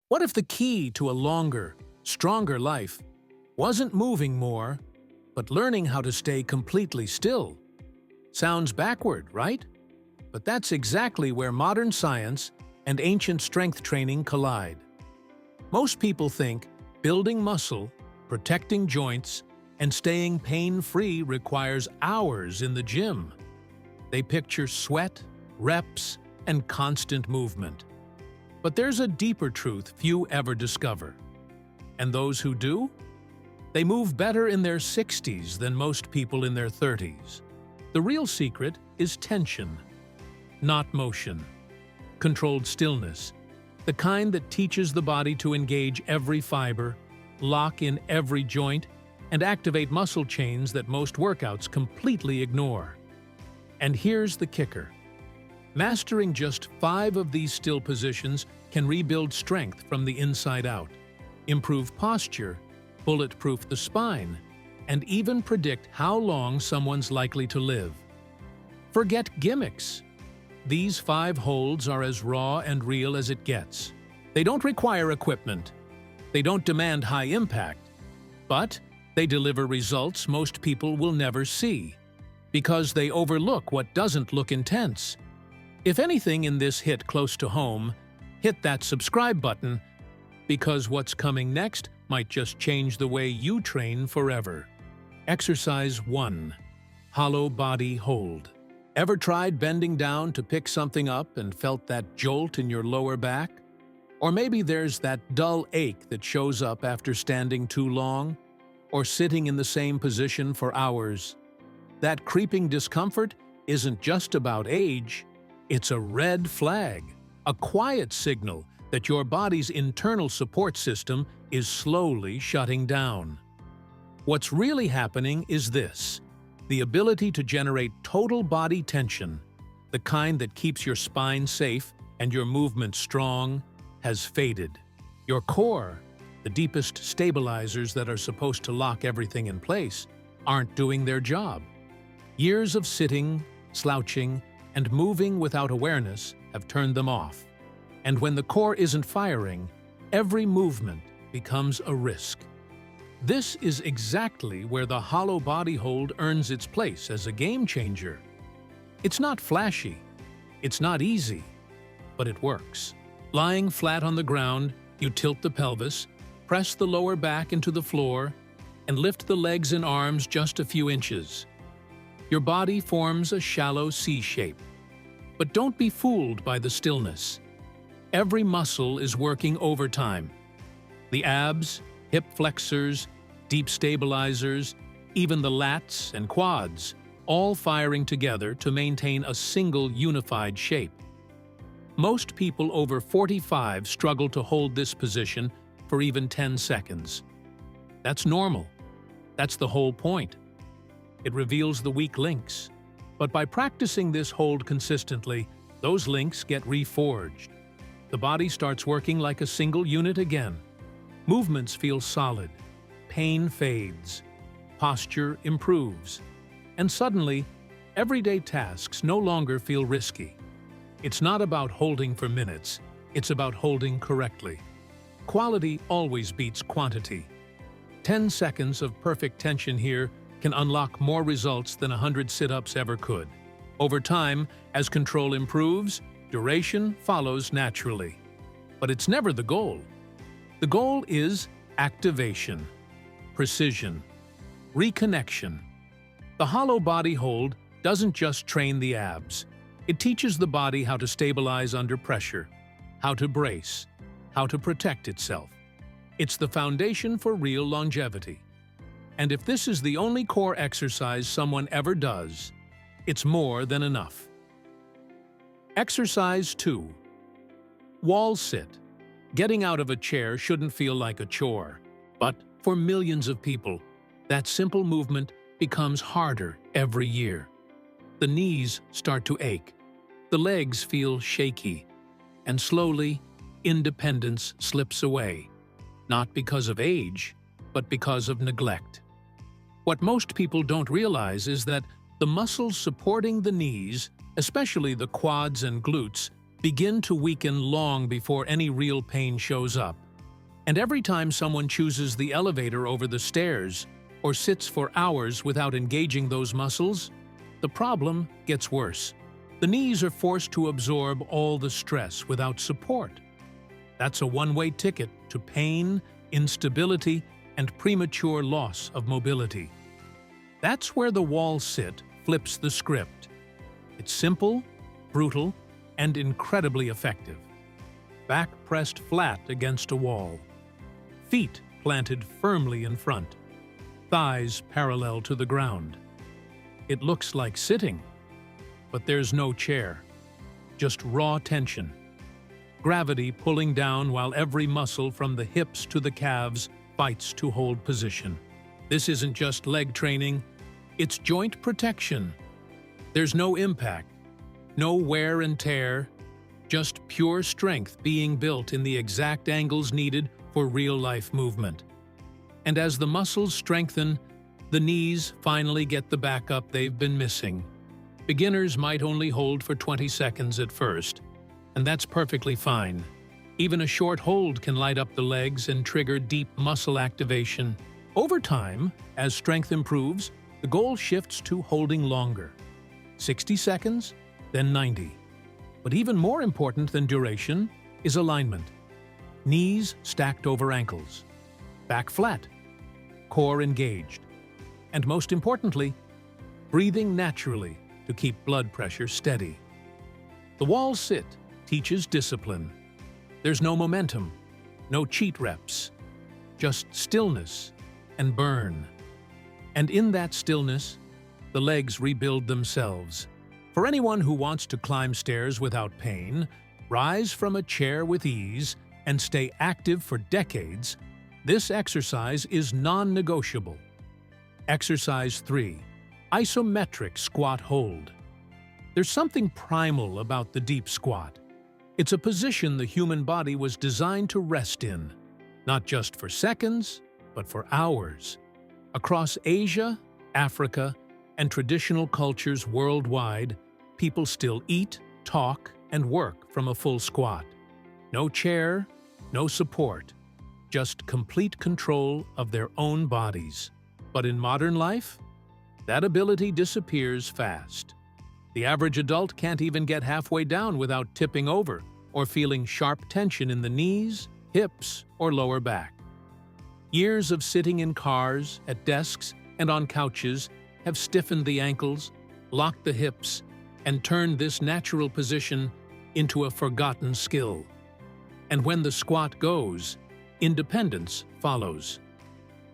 What if the key to a longer, stronger life wasn't moving more, but learning how to stay completely still? Sounds backward, right? But that's exactly where modern science and ancient strength training collide. Most people think building muscle, protecting joints, and staying pain-free requires hours in the gym. They picture sweat, reps, and constant movement. But there's a deeper truth few ever discover. And those who do? They move better in their 60s than most people in their 30s. The real secret is tension, not motion. Controlled stillness, the kind that teaches the body to engage every fiber, lock in every joint, and activate muscle chains that most workouts completely ignore. And here's the kicker. Mastering just 5 of these still positions can rebuild strength from the inside out, improve posture, bulletproof the spine, and even predict how long someone's likely to live. Forget gimmicks. These 5 holds are as raw and real as it gets. They don't require equipment. They don't demand high impact. But they deliver results most people will never see, because they overlook what doesn't look intense. If anything in this hit close to home, hit that subscribe button, because what's coming next might just change the way you train forever. Exercise 1. Hollow Body Hold. Ever tried bending down to pick something up and felt that jolt in your lower back? Or maybe there's that dull ache that shows up after standing too long, or sitting in the same position for hours. That creeping discomfort isn't just about age. It's a red flag, a quiet signal that your body's internal support system is slowly shutting down. What's really happening is this: the ability to generate total body tension, the kind that keeps your spine safe and your movement strong, has faded. Your core, the deepest stabilizers that are supposed to lock everything in place, aren't doing their job. Years of sitting, slouching, and moving without awareness have turned them off. And when the core isn't firing, every movement becomes a risk. This is exactly where the hollow body hold earns its place as a game changer. It's not flashy, it's not easy, but it works. Lying flat on the ground, you tilt the pelvis, press the lower back into the floor, and lift the legs and arms just a few inches. Your body forms a shallow C shape. But don't be fooled by the stillness. Every muscle is working overtime. The abs, hip flexors, deep stabilizers, even the lats and quads, all firing together to maintain a single unified shape. Most people over 45 struggle to hold this position for even 10 seconds. That's normal. That's the whole point. It reveals the weak links. But by practicing this hold consistently, those links get reforged. The body starts working like a single unit again. Movements feel solid. Pain fades. Posture improves. And suddenly, everyday tasks no longer feel risky. It's not about holding for minutes. It's about holding correctly. Quality always beats quantity. 10 seconds of perfect tension here can unlock more results than 100 sit-ups ever could. Over time, as control improves, duration follows naturally. But it's never the goal. The goal is activation, precision, reconnection. The hollow body hold doesn't just train the abs. It teaches the body how to stabilize under pressure, how to brace, how to protect itself. It's the foundation for real longevity. And if this is the only core exercise someone ever does, it's more than enough. Exercise 2. Wall sit. Getting out of a chair shouldn't feel like a chore. But for millions of people, that simple movement becomes harder every year. The knees start to ache. The legs feel shaky. And slowly, independence slips away. Not because of age, but because of neglect. What most people don't realize is that the muscles supporting the knees, especially the quads and glutes, begin to weaken long before any real pain shows up. And every time someone chooses the elevator over the stairs or sits for hours without engaging those muscles, the problem gets worse. The knees are forced to absorb all the stress without support. That's a one-way ticket to pain, instability, and premature loss of mobility. That's where the wall sit flips the script. It's simple, brutal, and incredibly effective. Back pressed flat against a wall. Feet planted firmly in front. Thighs parallel to the ground. It looks like sitting, but there's no chair. Just raw tension. Gravity pulling down while every muscle from the hips to the calves fights to hold position. This isn't just leg training, it's joint protection. There's no impact, no wear and tear, just pure strength being built in the exact angles needed for real-life movement. And as the muscles strengthen, the knees finally get the backup they've been missing. Beginners might only hold for 20 seconds at first, and that's perfectly fine. Even a short hold can light up the legs and trigger deep muscle activation. Over time, as strength improves, the goal shifts to holding longer. 60 seconds, then 90. But even more important than duration is alignment. Knees stacked over ankles. Back flat. Core engaged. And most importantly, breathing naturally to keep blood pressure steady. The wall sit teaches discipline. There's no momentum, no cheat reps, just stillness and burn. And in that stillness, the legs rebuild themselves. For anyone who wants to climb stairs without pain, rise from a chair with ease, and stay active for decades, this exercise is non-negotiable. Exercise 3. Isometric squat hold. There's something primal about the deep squat. It's a position the human body was designed to rest in, not just for seconds, but for hours. Across Asia, Africa, and traditional cultures worldwide, people still eat, talk, and work from a full squat. No chair, no support, just complete control of their own bodies. But in modern life, that ability disappears fast. The average adult can't even get halfway down without tipping over or feeling sharp tension in the knees, hips, or lower back. Years of sitting in cars, at desks, and on couches have stiffened the ankles, locked the hips, and turned this natural position into a forgotten skill. And when the squat goes, independence follows.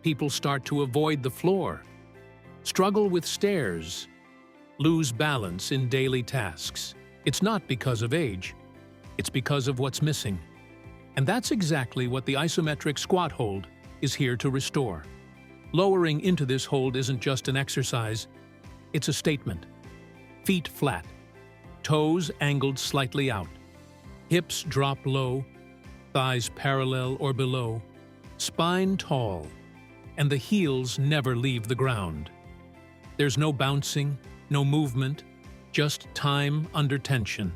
People start to avoid the floor, struggle with stairs, lose balance in daily tasks. It's not because of age, it's because of what's missing. And that's exactly what the isometric squat hold is here to restore. Lowering into this hold isn't just an exercise, it's a statement. Feet flat, toes angled slightly out, hips drop low, thighs parallel or below, spine tall, and the heels never leave the ground. There's no bouncing, no movement, just time under tension.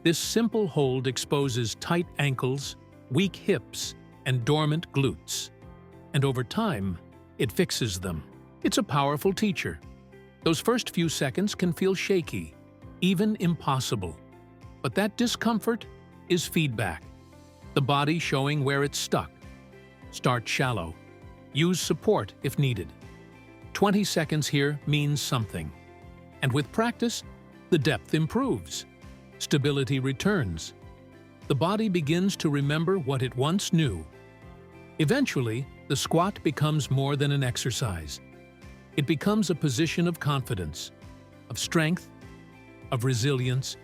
This simple hold exposes tight ankles, weak hips, and dormant glutes. And over time, it fixes them. It's a powerful teacher. Those first few seconds can feel shaky, even impossible. But that discomfort is feedback. The body showing where it's stuck. Start shallow. Use support if needed. 20 seconds here means something. And with practice, the depth improves. Stability returns. The body begins to remember what it once knew. Eventually, the squat becomes more than an exercise. It becomes a position of confidence, of strength, of resilience.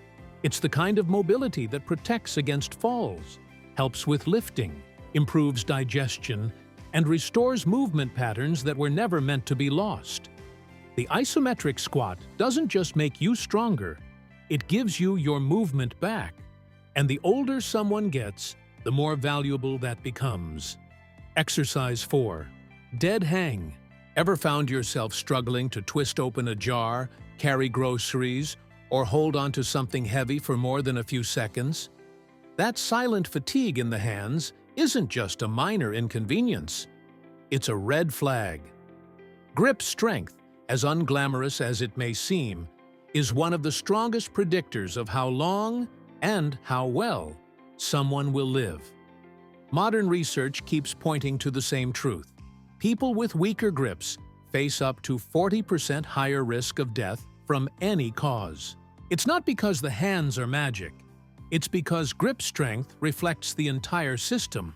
It's the kind of mobility that protects against falls, helps with lifting, improves digestion, and restores movement patterns that were never meant to be lost. The isometric squat doesn't just make you stronger, it gives you your movement back. And the older someone gets, the more valuable that becomes. Exercise 4. Dead hang. Ever found yourself struggling to twist open a jar, carry groceries, or hold onto something heavy for more than a few seconds. That silent fatigue in the hands isn't just a minor inconvenience. It's a red flag. Grip strength, as unglamorous as it may seem, is one of the strongest predictors of how long and how well someone will live. Modern research keeps pointing to the same truth. People with weaker grips face up to 40% higher risk of death from any cause. It's not because the hands are magic. It's because grip strength reflects the entire system.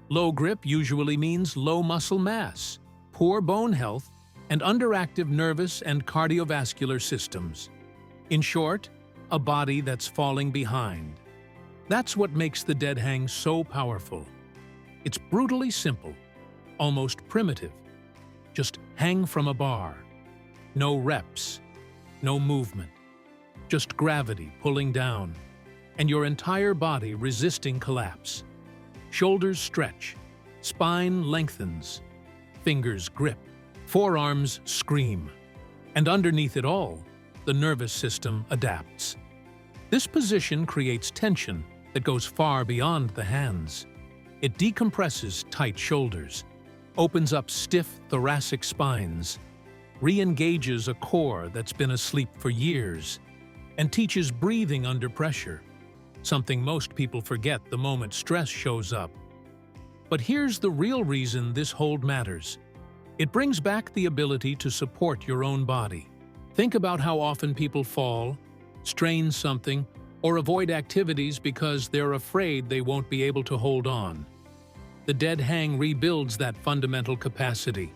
Low grip usually means low muscle mass, poor bone health, and underactive nervous and cardiovascular systems. In short, a body that's falling behind. That's what makes the dead hang so powerful. It's brutally simple, almost primitive. Just hang from a bar. No reps, no movement. Just gravity pulling down, and your entire body resisting collapse. Shoulders stretch, spine lengthens, fingers grip, forearms scream, and underneath it all, the nervous system adapts. This position creates tension that goes far beyond the hands. It decompresses tight shoulders, opens up stiff thoracic spines, re-engages a core that's been asleep for years, and teaches breathing under pressure, something most people forget the moment stress shows up. But here's the real reason this hold matters. It brings back the ability to support your own body. Think about how often people fall, strain something, or avoid activities because they're afraid they won't be able to hold on. The dead hang rebuilds that fundamental capacity.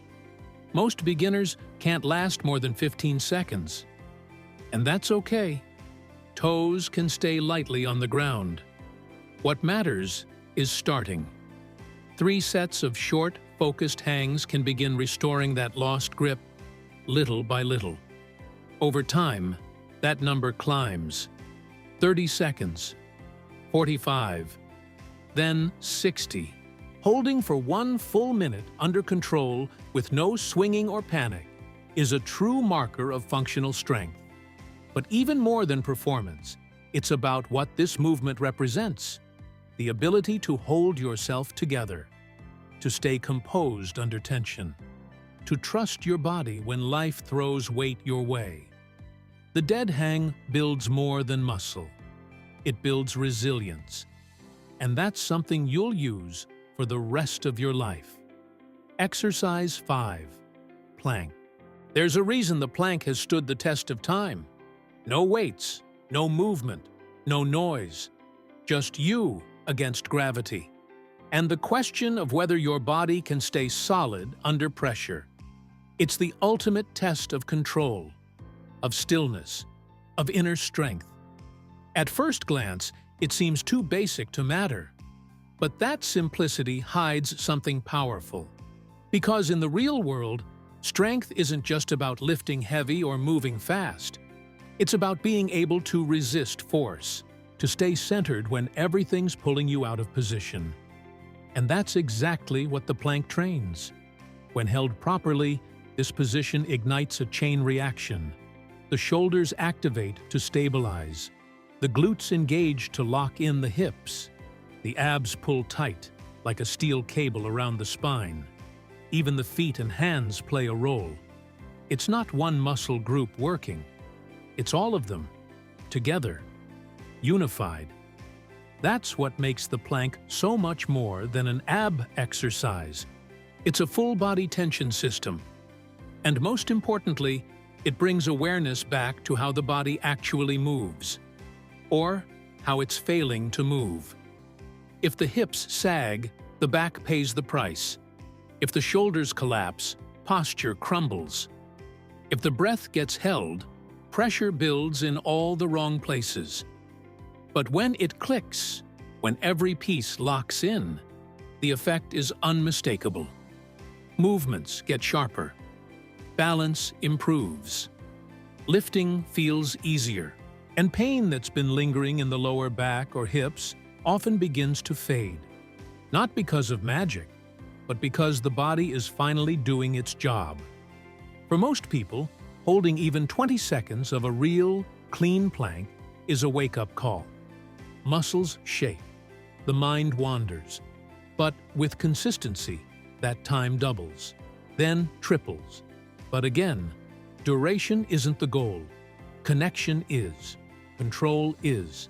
Most beginners can't last more than 15 seconds. And that's okay. Toes can stay lightly on the ground. What matters is starting. 3 sets of short, focused hangs can begin restoring that lost grip, little by little. Over time, that number climbs. 30 seconds, 45, then 60. Holding for 1 full minute under control with no swinging or panic is a true marker of functional strength. But even more than performance, it's about what this movement represents: the ability to hold yourself together, to stay composed under tension, to trust your body when life throws weight your way. The dead hang builds more than muscle. It builds resilience. And that's something you'll use for the rest of your life. Exercise 5. Plank. There's a reason the plank has stood the test of time. No weights, no movement, no noise. Just you against gravity. And the question of whether your body can stay solid under pressure. It's the ultimate test of control, of stillness, of inner strength. At first glance, it seems too basic to matter. But that simplicity hides something powerful. Because in the real world, strength isn't just about lifting heavy or moving fast. It's about being able to resist force, to stay centered when everything's pulling you out of position. And that's exactly what the plank trains. When held properly, this position ignites a chain reaction. The shoulders activate to stabilize. The glutes engage to lock in the hips. The abs pull tight, like a steel cable around the spine. Even the feet and hands play a role. It's not one muscle group working. It's all of them, together, unified. That's what makes the plank so much more than an ab exercise. It's a full-body tension system. And most importantly, it brings awareness back to how the body actually moves, or how it's failing to move. If the hips sag, the back pays the price. If the shoulders collapse, posture crumbles. If the breath gets held, pressure builds in all the wrong places. But when it clicks, when every piece locks in, the effect is unmistakable. Movements get sharper. Balance improves. Lifting feels easier, and pain that's been lingering in the lower back or hips often begins to fade. Not because of magic, but because the body is finally doing its job. For most people, holding even 20 seconds of a real, clean plank is a wake-up call. Muscles shake, the mind wanders, but with consistency, that time doubles, then triples. But again, duration isn't the goal. Connection is, control is,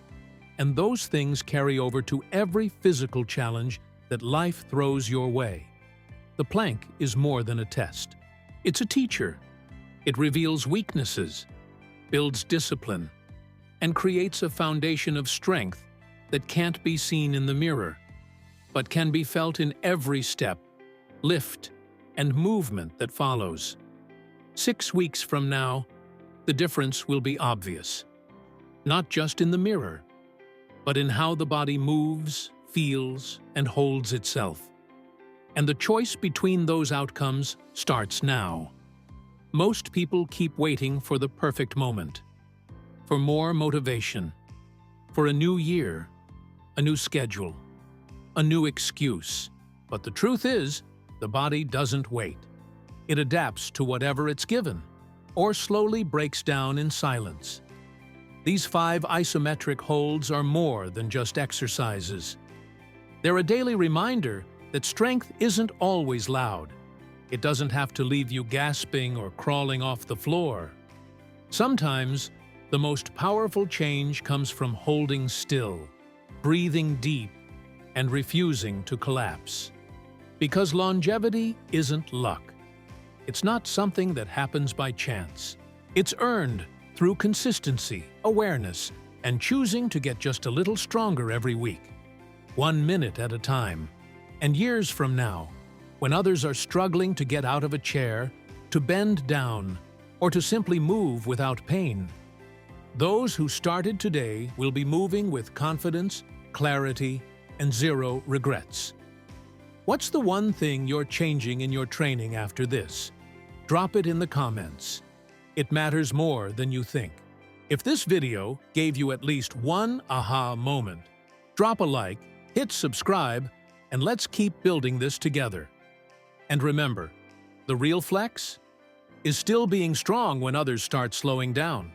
and those things carry over to every physical challenge that life throws your way. The plank is more than a test. It's a teacher. It reveals weaknesses, builds discipline, and creates a foundation of strength that can't be seen in the mirror, but can be felt in every step, lift, and movement that follows. 6 weeks from now, the difference will be obvious, not just in the mirror, but in how the body moves, feels, and holds itself. And the choice between those outcomes starts now. Most people keep waiting for the perfect moment, for more motivation, for a new year, a new schedule, a new excuse. But the truth is, the body doesn't wait. It adapts to whatever it's given, or slowly breaks down in silence. These 5 isometric holds are more than just exercises. They're a daily reminder that strength isn't always loud. It doesn't have to leave you gasping or crawling off the floor. Sometimes, the most powerful change comes from holding still, breathing deep, and refusing to collapse. Because longevity isn't luck. It's not something that happens by chance. It's earned through consistency, awareness, and choosing to get just a little stronger every week, 1 minute at a time. And years from now, when others are struggling to get out of a chair, to bend down, or to simply move without pain, those who started today will be moving with confidence, clarity, and 0 regrets. What's the one thing you're changing in your training after this? Drop it in the comments. It matters more than you think. If this video gave you at least one aha moment, drop a like, hit subscribe, and let's keep building this together. And remember, the real flex is still being strong when others start slowing down.